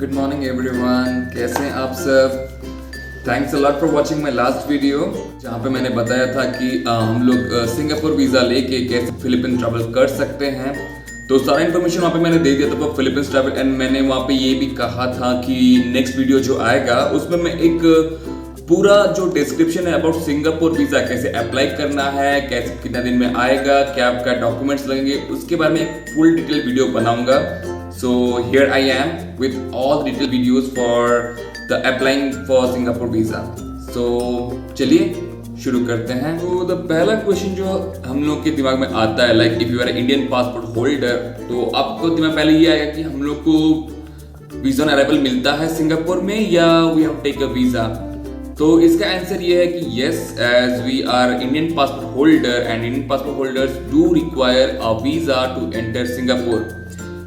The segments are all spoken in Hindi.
गुड मॉर्निंग एवरीवन, कैसे हैं आप सब। Thanks a lot for watching my last video, जहाँ पे मैंने बताया था कि हम लोग सिंगापुर वीज़ा लेके कैसे फिलीपींस ट्रैवल कर सकते हैं। तो सारा इन्फॉर्मेशन वहाँ पे मैंने दे दिया था फॉर फिलीपींस ट्रैवल, एंड मैंने वहाँ पे ये भी कहा था कि नेक्स्ट वीडियो जो आएगा उसमें मैं एक पूरा जो डिस्क्रिप्शन है अबाउट सिंगापुर वीज़ा, कैसे अप्लाई करना है, कैसे कितना दिन में आएगा, क्या आपका डॉक्यूमेंट्स लगेंगे, उसके बारे में एक फुल डिटेल वीडियो बनाऊंगा। So here I am with all detailed videos for the applying for Singapore visa. So चलिए शुरू करते हैं। तो द पहला क्वेश्चन जो हम लोग के दिमाग में आता है, like if you are Indian passport holder, तो आपको दिमाग पहले ये आएगा कि हम लोग को वीजा ऑन अराइवल मिलता है सिंगापुर में या we have take a visa. तो इसका आंसर ये है कि yes, as we are Indian passport holder and Indian passport holders do require a visa to enter Singapore.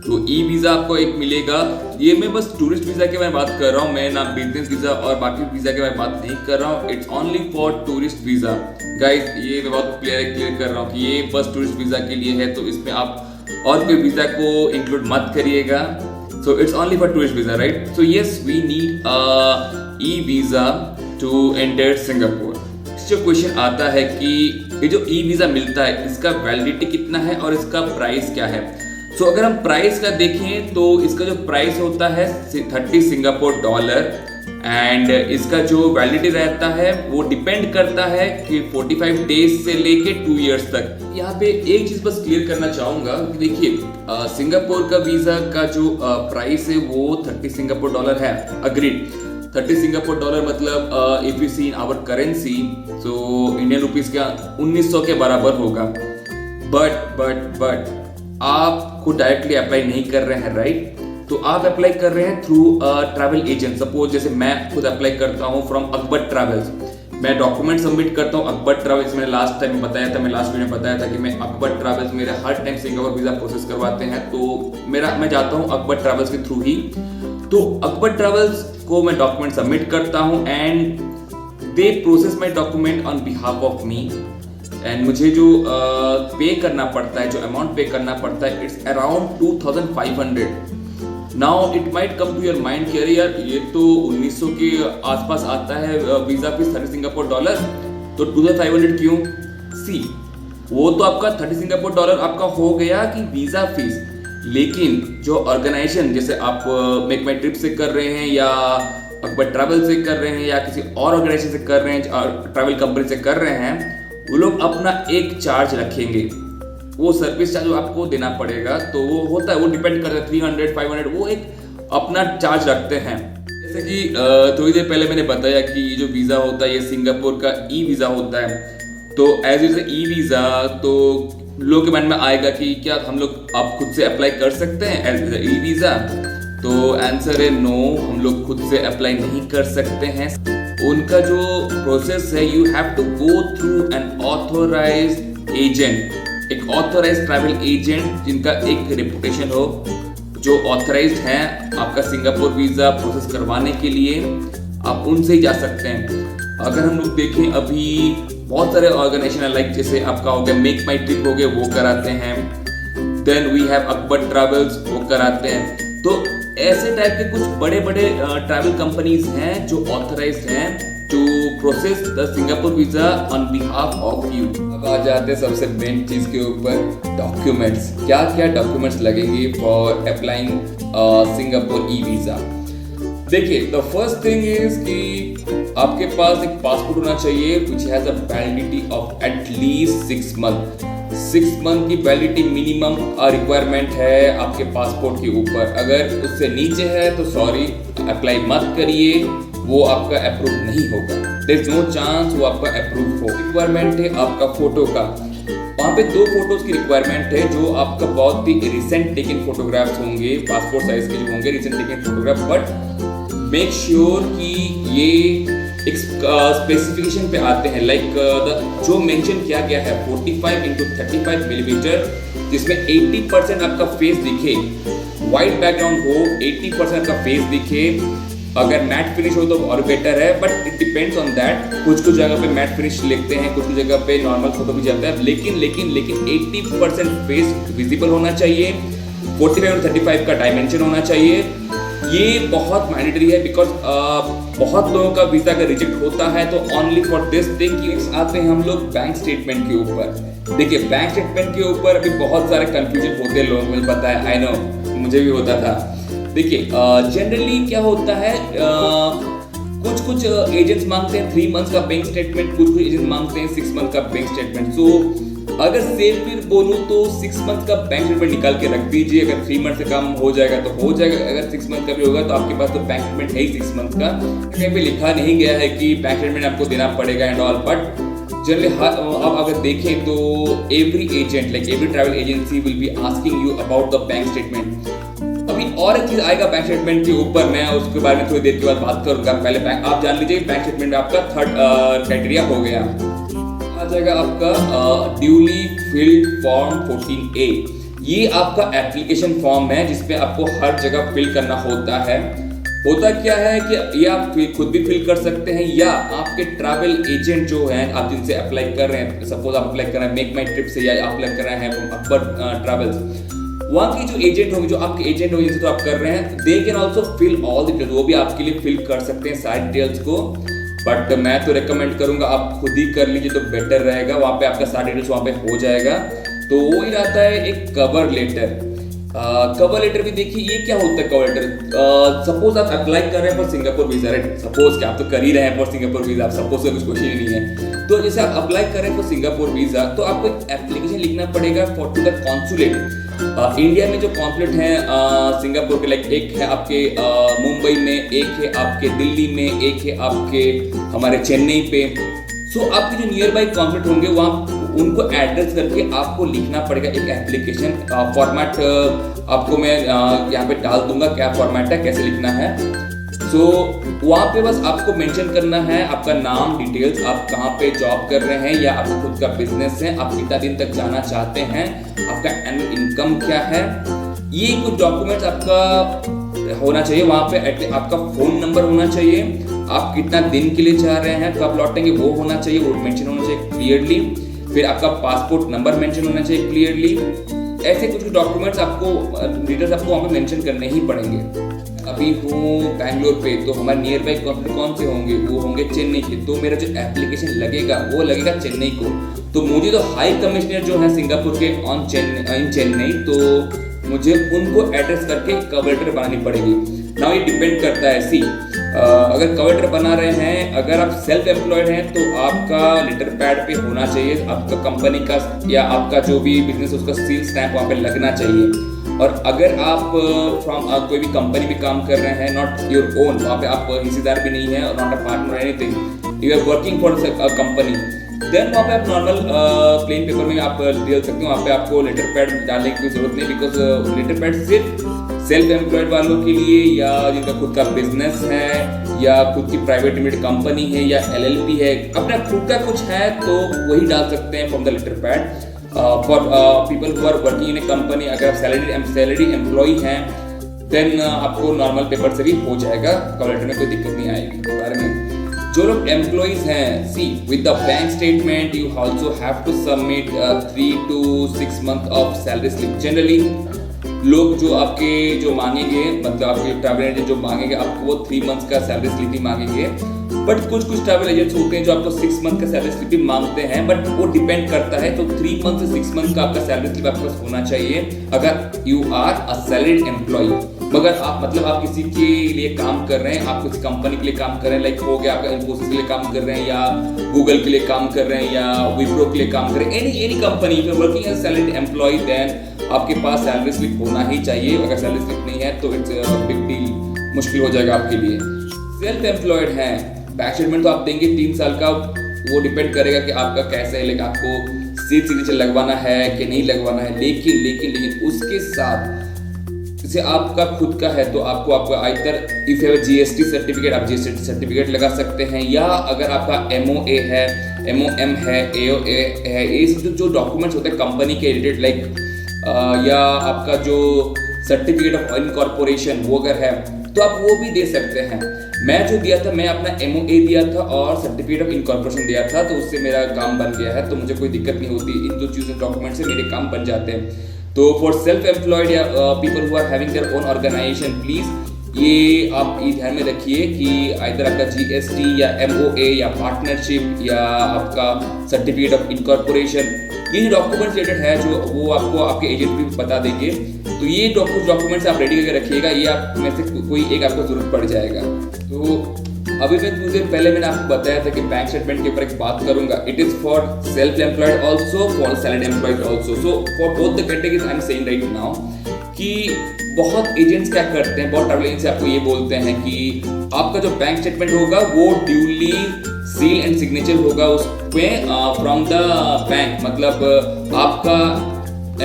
तो ई वीज़ा आपको एक मिलेगा। ये मैं बस टूरिस्ट वीज़ा के बारे में बात कर रहा हूँ, मैं ना बिजनेस वीज़ा और बाकी वीज़ा के बारे में बात नहीं कर रहा हूँ। It's only for tourist visa guys, ये मैं बहुत क्लियर कर रहा हूँ कि ये बस टूरिस्ट वीज़ा के लिए है, तो इसमें आप और कोई वीज़ा को इंक्लूड मत करिएगा। So it's only for tourist visa, right. So yes, we need a e visa to enter Singapore. जो क्वेश्चन आता है कि ये जो ई वीज़ा मिलता है इसका वैलिडिटी कितना है और इसका प्राइस क्या है। सो अगर हम प्राइस का देखें तो इसका जो प्राइस होता है 30 सिंगापुर डॉलर, एंड इसका जो वैलिडिटी रहता है वो डिपेंड करता है कि 45 डेज से लेके 2 इयर्स तक। यहाँ पे एक चीज बस क्लियर करना चाहूंगा कि देखिए, सिंगापुर का वीजा का जो प्राइस है वो 30 सिंगापुर डॉलर है। अग्रीड, 30 सिंगापुर डॉलर मतलब if you see in our currency, so Indian rupees का 1900 के बराबर होगा। बट आप खुद डायरेक्टली अप्लाई नहीं कर रहे हैं, राइट। तो आप अप्लाई कर रहे हैं थ्रू ट्रैवल एजेंट। सपोज जैसे मैं खुद अप्लाई करता हूं फ्रॉम अकबर ट्रैवल्स, मैं डॉक्यूमेंट सबमिट करता हूं अकबर ट्रैवल्स। मैंने लास्ट टाइम बताया था, मैं लास्ट वीडियो में बताया था कि मैं अकबर ट्रैवल्स मेरे हर टाइम सिंगापुर वीजा प्रोसेस करवाते हैं, तो मैं जाता हूं अकबर ट्रैवल्स के थ्रू ही। तो अकबर ट्रैवल्स को मैं डॉक्यूमेंट सबमिट करता हूं and they process my document on behalf of me, and मुझे जो पे करना पड़ता है, जो अमाउंट पे करना पड़ता है, it's around 2500। Now it might come to your mind कि अरे यार ये तो 1900 के आसपास आता है वीजा फीस 30 सिंगापुर डॉलर, तो 2500 क्यों। सी, वो तो आपका 30 सिंगापुर डॉलर आपका हो गया कि वीजा फीस, लेकिन जो ऑर्गेनाइजेशन जैसे आप मेक माई ट्रिप से कर रहे हैं या अकबर ट्रैवल से कर रहे हैं या किसी और ऑर्गेनाइजेशन से कर रहे हैं, ट्रैवल कंपनी से कर रहे हैं, वो लोग अपना एक चार्ज रखेंगे, वो सर्विस चार्ज आपको देना पड़ेगा। तो वो होता है, वो डिपेंड करता है 300 500, वो एक अपना चार्ज रखते हैं। जैसे कि थोड़ी देर पहले मैंने बताया कि ये जो वीज़ा होता है ये सिंगापुर का ई वीज़ा होता है। तो एज इज ई वीज़ा, तो लोगों के मन में आएगा कि क्या हम लोग आप खुद से अप्लाई कर सकते हैं एज इज ई वीज़ा। तो आंसर है नो, हम लोग खुद से अप्लाई नहीं कर सकते हैं। उनका जो प्रोसेस है, you have to go through an authorised agent, एक ऑथोराइज्ड ट्रैवल एजेंट जिनका एक रेपुटेशन हो, जो ऑथराइज्ड हैं आपका सिंगापुर वीज़ा प्रोसेस करवाने के लिए, आप उनसे ही जा सकते हैं। अगर हम लोग देखें, अभी बहुत सारे ऑर्गेनाइजेशन लाइक जैसे आपका हो गया मेक माई ट्रिप हो गया, वो कराते हैं। Then we have Akbar Travels, वो कराते हैं। तो ऐसे टाइप के कुछ बड़े बड़े ट्रैवल कंपनीज हैं जो ऑथराइज्ड हैं to process the Singapore visa on behalf of you. अब आ जाते हैं सबसे मेन चीज के ऊपर, डॉक्यूमेंट्स। क्या क्या डॉक्यूमेंट्स लगेंगे for applying Singapore e visa. देखिए, द फर्स्ट थिंग इज कि आपके पास एक पासपोर्ट होना चाहिए which has a validity of at least 6 month. 6 month की वैलिडिटी मिनिमम रिक्वायरमेंट है आपके पासपोर्ट के ऊपर। अगर उससे नीचे है तो सॉरी, अप्लाई मत करिए, वो आपका अप्रूव नहीं होगा। देयर इज नो चांस वो आपका अप्रूव हो। रिक्वायरमेंट है आपका फोटो का, वहाँ पे 2 फोटोज की रिक्वायरमेंट है, जो आपका बहुत ही रिसेंट टेकन फोटोग्राफ्स होंगे, पासपोर्ट साइज के जो होंगे recent taken photograph. But make sure कि ये एक स्पेसिफिकेशन पे आते हैं, लाइक जो मेंशन किया गया है 45x35 मिलीमीटर, जिसमें 80% आपका फेस दिखे, वाइट बैकग्राउंड हो, 80% आपका फेस दिखे। अगर मैट फिनिश हो तो और बेटर है, but it depends on that. कुछ जगह पे मैट फिनिश लिखते हैं, कुछ जगह पे नॉर्मल फोटो भी जाता है, लेकिन 80% फेस विजिबल होना चाहिए। 45 और 35 का डायमेंशन होना चाहिए। ये बहुत मैंडेटरी है बिकॉज बहुत लोगों का वीजा का रिजेक्ट होता है, तो ओनली फॉर दिस थिंग आते हैं हम लोग बैंक स्टेटमेंट के ऊपर। देखिए बैंक स्टेटमेंट के ऊपर अभी बहुत सारे कंफ्यूजन होते हैं लोगों को, मुझे पता है, आई नो, मुझे भी होता था। देखिए जनरली क्या होता है, कुछ एजेंट्स मांगते हैं 3 मंथ्स का बैंक स्टेटमेंट, कुछ एजेंट्स मांगते हैं 6 मंथ का बैंक स्टेटमेंट। सो अगर सेफ फिर बोलूं तो 6 मंथ का बैंक स्टेटमेंट निकाल के रख दीजिए। अगर 3 मंथ से कम हो जाएगा तो हो जाएगा, अगर 6 मंथ का भी होगा तो आपके पास तो बैंक स्टेटमेंट है ही 6 मंथ का। कहीं पे लिखा नहीं गया है कि बैंक स्टेटमेंट आपको देना पड़ेगा एंड ऑल, बट जनरली अब अगर देखें तो every agent like every travel agency will be asking you about the bank statement. अभी और एक चीज आएगा बैंक स्टेटमेंट के ऊपर, मैं उसके बारे में थोड़ी देर के बाद बात करूंगा। पहले बैंक आप जान लीजिए, बैंक स्टेटमेंट में आपका थर्ड क्राइटेरिया हो गया, आ जाएगा आपका ड्यूली फिल्ड फॉर्म 14A। ये आपका एप्लीकेशन फॉर्म है जिसपे आपको हर जगह फिल करना होता है। होता क्या है कि ये आप खुद भी फिल कर सकते हैं या आपके ट्रैवल एजेंट जो हैं, आप जिनसे अप्लाई कर रहे हैं, सपोज आप अप्लाई कर रहे हैं मेक माई ट्रिप से या आप अप्लाई कर रहे हैं अकबर ट्रैवल्स, वहाँ की जो एजेंट होंगे, जो आपके एजेंट होंगे जिनसे तो आप कर रहे हैं, they can also fill all details, वो भी आपके लिए फिल कर सकते हैं सारी डिटेल्स को। बट मैं तो रेकमेंड करूंगा आप खुद ही कर लीजिए तो बेटर रहेगा, वहाँ पे आपका सारी डिटेल्स वहाँ पे हो जाएगा। तो वो ही रहता है एक कवर लेटर। कवर लेटर भी देखिए ये क्या होता है कवर लेटर। सपोज आप अप्लाई कर रहे हैं for Singapore visa, right, suppose कि आप तो कर ही रहे हैं फॉर सिंगापुर वीजा, सपोज का कुछ क्वेश्चन ही नहीं है। तो जैसे आप अप्लाई कर रहे हैं फॉर सिंगापुर वीजा, तो आपको एक एप्लीकेशन लिखना पड़ेगा for to the consulate. India में जो कॉन्सुलेट हैं सिंगापुर के, लाइक एक है आपके मुंबई में, एक है आपके दिल्ली में, एक है आपके हमारे चेन्नई पे। सो आपके जो नियर बाई कॉन्सुलेट होंगे वहाँ उनको एड्रेस करके आपको लिखना पड़ेगा एक एप्लीकेशन। फॉर्मेट आपको मैं यहाँ पे डाल दूंगा, क्या फॉर्मेट है, कैसे लिखना है। सो वहाँ पे बस आपको मेंशन करना है आपका नाम, डिटेल्स, आप कहाँ पे जॉब कर रहे हैं या आपका खुद का बिजनेस है, आप कितना दिन तक जाना चाहते हैं, आपका एनुअल इनकम क्या है, ये कुछ डॉक्यूमेंट्स आपका होना चाहिए। वहाँ पे आपका फोन नंबर होना चाहिए, आप कितना दिन के लिए जा रहे हैं, कब लौटेंगे वो होना चाहिए, वो मेंशन होना चाहिए क्लियरली। फिर आपका पासपोर्ट नंबर मेंशन होना चाहिए क्लियरली। ऐसे कुछ डॉक्यूमेंट्स आपको, डिटेल्स आपको वहाँ पे मेंशन करने ही पड़ेंगे। अभी हूँ बैंगलोर पे, तो हमारे नियर बाई कौन से होंगे, वो होंगे चेन्नई के, तो मेरा जो एप्लीकेशन लगेगा वो लगेगा चेन्नई को। तो मुझे तो हाई कमिश्नर जो है सिंगापुर के इन चेन्नई, तो मुझे उनको एड्रेस करके कवर लेटर बनानी पड़ेगी। नाउ ये डिपेंड करता है, सी अगर कवर लेटर बना रहे हैं, अगर आप सेल्फ एम्प्लॉयड हैं तो आपका लेटर पैड पे होना चाहिए, आपका कंपनी का या आपका जो भी बिजनेस उसका सील स्टैंप वहाँ पे लगना चाहिए। और अगर आप फ्रॉम कोई भी कंपनी में काम कर रहे हैं, नॉट योर ओन, वहाँ पे आप हिस्सेदार भी नहीं है और not a partner anything, you are working for a company, then वहाँ पे आप नॉर्मल प्लेन पेपर में आप डाल सकते हो। वहाँ पे आपको लेटर पैड डालने की कोई जरूरत नहीं, बिकॉज लेटर पैड सिर्फ सेल्फ एम्प्लॉयड वालों के लिए या जिनका खुद का बिजनेस है या खुद की प्राइवेट लिमिटेड कंपनी है या LLP है, अपना खुद का कुछ है तो वही डाल सकते हैं from the letter pad. For people who are working in a company, अगर आप सैलरी एम्प्लॉय हैं देन आपको नॉर्मल पेपर से भी हो जाएगा, कवर लेटर में कोई दिक्कत नहीं आएगी बारे में। जो लोग एम्प्लॉइज हैं, see with the bank statement you also have to submit 3 to 6 month of salary slip. Generally लोग जो आपके जो मांगेंगे, मतलब आपके ट्रैवल एजेंट जो मांगेंगे आपको वो 3 months का सैलरी स्लिप ही मांगेंगे। बट कुछ ट्रैवल एजेंट्स होते हैं जो आपको 6 month का सैलरी स्लिप भी मांगते हैं, बट वो डिपेंड करता है। तो 3 month से 6 month का आपका सैलरी स्लिप आपके पास होना चाहिए अगर you are a salaried employ. मगर आप मतलब आप किसी के लिए काम कर रहे हैं, आप किसी कंपनी के लिए काम कर रहे हैं, लाइक हो गया आपका इन्फोसिस के लिए काम कर रहे हैं या गूगल के लिए काम कर रहे हैं या विप्रो के लिए काम कर रहे हैं, any company, if you are working as salaried employ then आपके पास सैलरी स्लिप होना ही चाहिए। अगर सैलरी स्लिप नहीं है तो इट्स बिग डील, मुश्किल हो जाएगा आपके लिए। सेल्फ एम्प्लॉयड है, बैंक स्टेटमेंट तो आप देंगे 3 साल का, वो डिपेंड करेगा कि आपका कैसा है, लेकिन आपको सील सिग्नेचर लगवाना है कि नहीं लगवाना है। लेकिन उसके साथ जैसे आपका खुद का है तो आपको either if you have GST certificate, आप GST सर्टिफिकेट लगा सकते हैं, या अगर आपका MOA है, MOM है, AOA है, ये सब जो डॉक्यूमेंट्स होते हैं कंपनी के रिलेटेड, लाइक या आपका जो सर्टिफिकेट ऑफ इनकॉर्पोरेशन वो अगर है तो आप वो भी दे सकते हैं। मैं जो दिया था, मैं अपना MOA दिया था और सर्टिफिकेट ऑफ इनकॉर्पोरेशन दिया था, तो उससे मेरा काम बन गया है, तो मुझे कोई दिक्कत नहीं होती। इन दो चीज़ों डॉक्यूमेंट से मेरे काम बन जाते हैं। तो फॉर सेल्फ एम्प्लॉयड या people who are having their own organisation, please ये आप ये ध्यान में रखिए कि आइदर आपका GST या MOA या पार्टनरशिप या आपका सर्टिफिकेट ऑफ इनकॉर्पोरेशन, ये डॉक्यूमेंट्स रिलेटेड है जो वो आपको आपके एजेंट भी बता देंगे। तो ये डॉक्यूमेंट्स आप रेडी करके रखिएगा, ये आप में से कोई एक आपको जरूरत पड़ जाएगा। तो अभी मैं कुछ देर पहले मैंने आपको बताया था कि बैंक स्टेटमेंट के ऊपर एक बात करूंगा। It is for self employed also, for salaried employed also. So for both the categories I am saying right now कि बहुत एजेंट्स क्या करते हैं, बहुत ट्रैवल एजेंसी आपको ये बोलते हैं कि आपका जो बैंक स्टेटमेंट होगा वो ड्यूली सील एंड सिग्नेचर होगा उसमें फ्रॉम द बैंक, मतलब आपका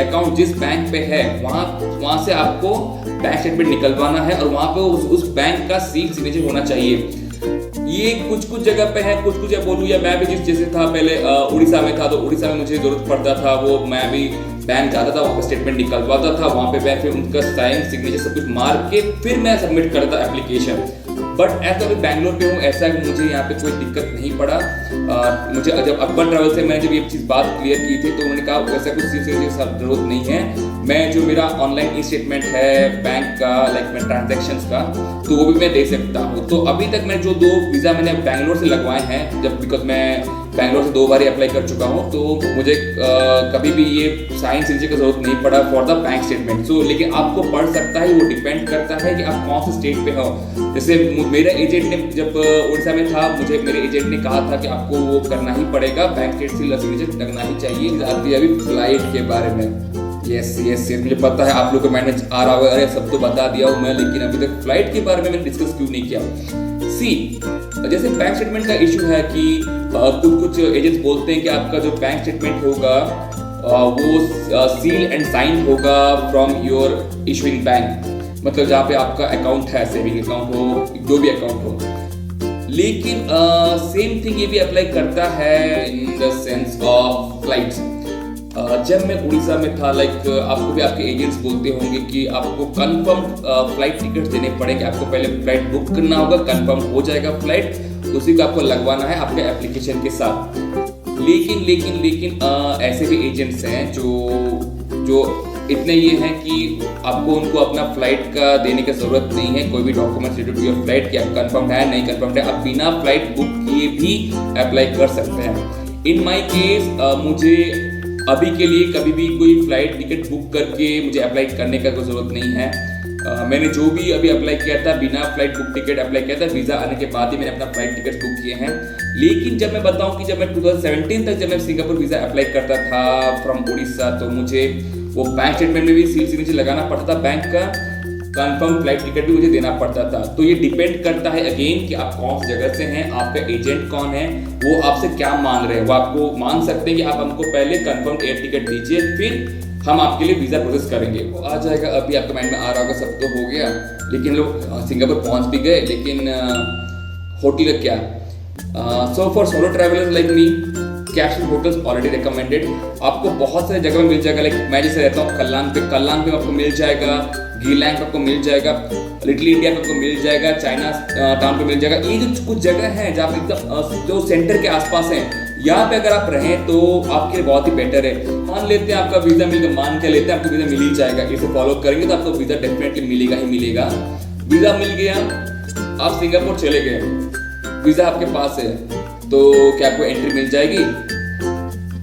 अकाउंट जिस बैंक पे है वहां से आपको बैंक स्टेटमेंट निकलवाना है और वहां पे उस बैंक का सील सिग्नेचर होना चाहिए। ये कुछ जगह पे है, कुछ बोलूँ या मैं भी जैसे था पहले उड़ीसा में था, तो उड़ीसा में मुझे जरूरत पड़ता था, वो मैं भी बैंक जाता था, वहाँ पे स्टेटमेंट निकलवाता था, वहाँ पे मैं फिर उनका साइन सिग्नेचर सब कुछ मार के फिर मैं सबमिट करता एप्लीकेशन। बट ऐसा अभी बैंगलोर पे हूँ, ऐसा मुझे यहाँ पे कोई दिक्कत नहीं पड़ा। मुझे जब अकबर ट्रैवल से मैंने जब ये चीज़ बात क्लियर की थी तो उन्होंने कहा वैसा कुछ चीज़ की जरूरत नहीं है। मैं जो मेरा ऑनलाइन ई स्टेटमेंट है बैंक का, लाइक मैं ट्रांजैक्शंस का, तो वो भी मैं दे सकता हूँ। तो अभी तक मैं जो 2 वीज़ा मैंने बैंगलोर से लगवाए हैं, जब बिकॉज मैं बैंगलोर से 2 बार अप्लाई कर चुका हूँ, तो मुझे कभी भी ये साइन सिग्नेचर की जरूरत नहीं पड़ा फॉर द बैंक स्टेटमेंट। सो लेकिन आपको पड़ सकता है, वो डिपेंड करता है कि आप कौन से स्टेट पे हो। जैसे मेरे एजेंट ने जब उड़ीसा में था, मुझे मेरे एजेंट ने कहा था कि आपको वो करना ही पड़ेगा, बैंक स्टेट सिग्नेचर लगना ही चाहिए। अभी फ्लाइट के बारे में यस मुझे पता है आप लोग को मैंने आ रहा होगा, अरे सब तो बता दिया हूँ मैं, लेकिन अभी तक फ्लाइट के बारे में मैंने डिस्कस क्यों नहीं किया। जैसे बैंक स्टेटमेंट का इशू है कि कुछ एजेंट्स बोलते हैं कि आपका जो बैंक स्टेटमेंट होगा वो सील एंड साइन होगा फ्रॉम योर इशूइंग बैंक, मतलब जहाँ पे आपका अकाउंट है, सेविंग अकाउंट हो, जो भी अकाउंट हो। लेकिन सेम थिंग ये भी अप्लाई करता है in the sense of flights. जब मैं उड़ीसा में था, लाइक आपको भी आपके एजेंट्स बोलते होंगे कि आपको कंफर्म फ्लाइट टिकट देने पड़ेंगे, आपको पहले फ्लाइट बुक करना होगा, कंफर्म हो जाएगा फ्लाइट, उसी को आपको लगवाना है आपके एप्लीकेशन के साथ। लेकिन ऐसे भी एजेंट्स हैं जो इतने ये हैं कि आपको उनको अपना फ्लाइट का देने की जरूरत नहीं है, कोई भी documents related to your flight कि आप कंफर्म है नहीं कंफर्म है, आप बिना फ्लाइट बुक किए भी अप्लाई कर सकते हैं। इन माई केस मुझे अभी के लिए कभी भी कोई फ्लाइट टिकट बुक करके मुझे अप्लाई करने का कोई जरूरत नहीं है। मैंने जो भी अभी अप्लाई किया था बिना फ्लाइट बुक टिकट अप्लाई किया था, वीज़ा आने के बाद ही मैंने अपना फ्लाइट टिकट बुक किए हैं। लेकिन जब मैं बताऊं कि जब मैं 2017 तक जब मैं सिंगापुर वीज़ा अप्लाई करता था फ्रॉम उड़ीसा, तो मुझे वो बैंक स्टेटमेंट में भी सील सिग्नेचर लगाना पड़ता था, बैंक का कंफर्म फ्लाइट टिकट भी मुझे देना पड़ता था। तो ये डिपेंड करता है अगेन कि आप कौन सी जगह से हैं, आपका एजेंट कौन है, वो आपसे क्या मांग रहे हैं। वो आपको मांग सकते हैं कि आप हमको पहले कंफर्म एयर टिकट दीजिए, फिर हम आपके लिए वीज़ा प्रोसेस करेंगे। वो आ जाएगा। अभी आपके माइंड में आ रहा होगा सब तो हो गया, लेकिन लोग सिंगापुर पहुंच भी गए, लेकिन होटल का क्या। So for solo travellers like me, capsule hotels already recommended. आपको बहुत सारी जगह में मिल जाएगा, लाइक मैं जैसे रहता हूँ कल्लान पे आपको मिल जाएगा, गीलैंग पे आपको मिल जाएगा, लिटिल इंडिया पे आपको मिल जाएगा, चाइना टाउन पे मिल जाएगा। ये जो कुछ जगह है जहाँ पे एकदम जो सेंटर के आसपास है, यहाँ पे अगर आप रहें तो आपके लिए बहुत ही बेटर है। मान लेते हैं आपका वीज़ा मिल गया, मान के लेते हैं आपको वीज़ा मिल ही जाएगा, इसे फॉलो करेंगे तो आपको वीज़ा डेफिनेटली मिलेगा ही मिलेगा। वीज़ा मिल गया, आप सिंगापुर चले गए, वीज़ा आपके पास है, तो क्या आपको एंट्री मिल जाएगी?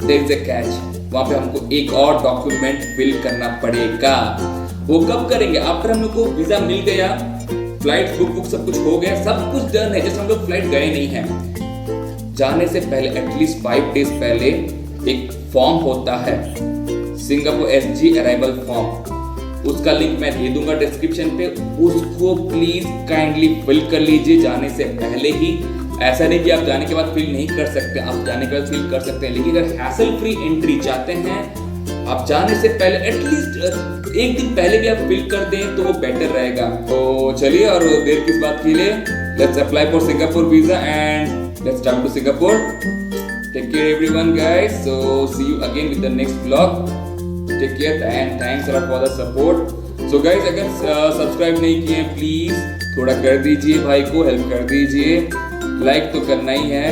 देयर इज अ कैच, वहाँ पे हमको एक और डॉक्यूमेंट फिल करना पड़ेगा। वो कब करेंगे? आफ्टर हम लोग को वीज़ा मिल गया, फ्लाइट बुक सब कुछ हो गया, सब कुछ डन है, जैसे हम लोग फ्लाइट गए नहीं हैं। जाने से पहले एटलीस्ट 5 डेज पहले एक फॉर्म होता है, सिंगापुर SG अराइवल फॉर्म, उसका लिंक मैं दे दूंगा डिस्क्रिप्शन पे, उसको प्लीज काइंडली फिल कर लीजिए जाने से पहले ही। ऐसा नहीं कि आप जाने के बाद फिल नहीं कर सकते, आप जाने के बाद फिल कर सकते हैं, लेकिन अगर हैसल फ्री एंट्री चाहते हैं, आप जाने से पहले एटलीस्ट एक दिन पहले भी आप फिल कर दें तो वो बेटर रहेगा। तो चलिए, और देर किस बात के लिए, let's apply for Singapore visa and let's travel to Singapore. Take care everyone guys. So see you again with the next vlog. Take care and thanks a lot for the support. So guys, अगर सब्सक्राइब नहीं किए प्लीज थोड़ा कर दीजिए, भाई को हेल्प कर दीजिए, लाइक तो करना ही है,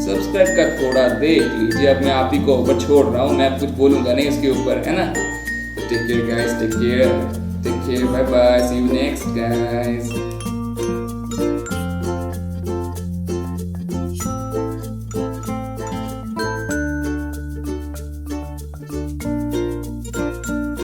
सब्सक्राइब कर थोड़ा देख लीजिए। अब मैं आप ही को ऊपर छोड़ रहा हूँ, मैं कुछ बोलूंगा नहीं इसके ऊपर, है ना। Take care guys, take care, bye bye, see you next guys.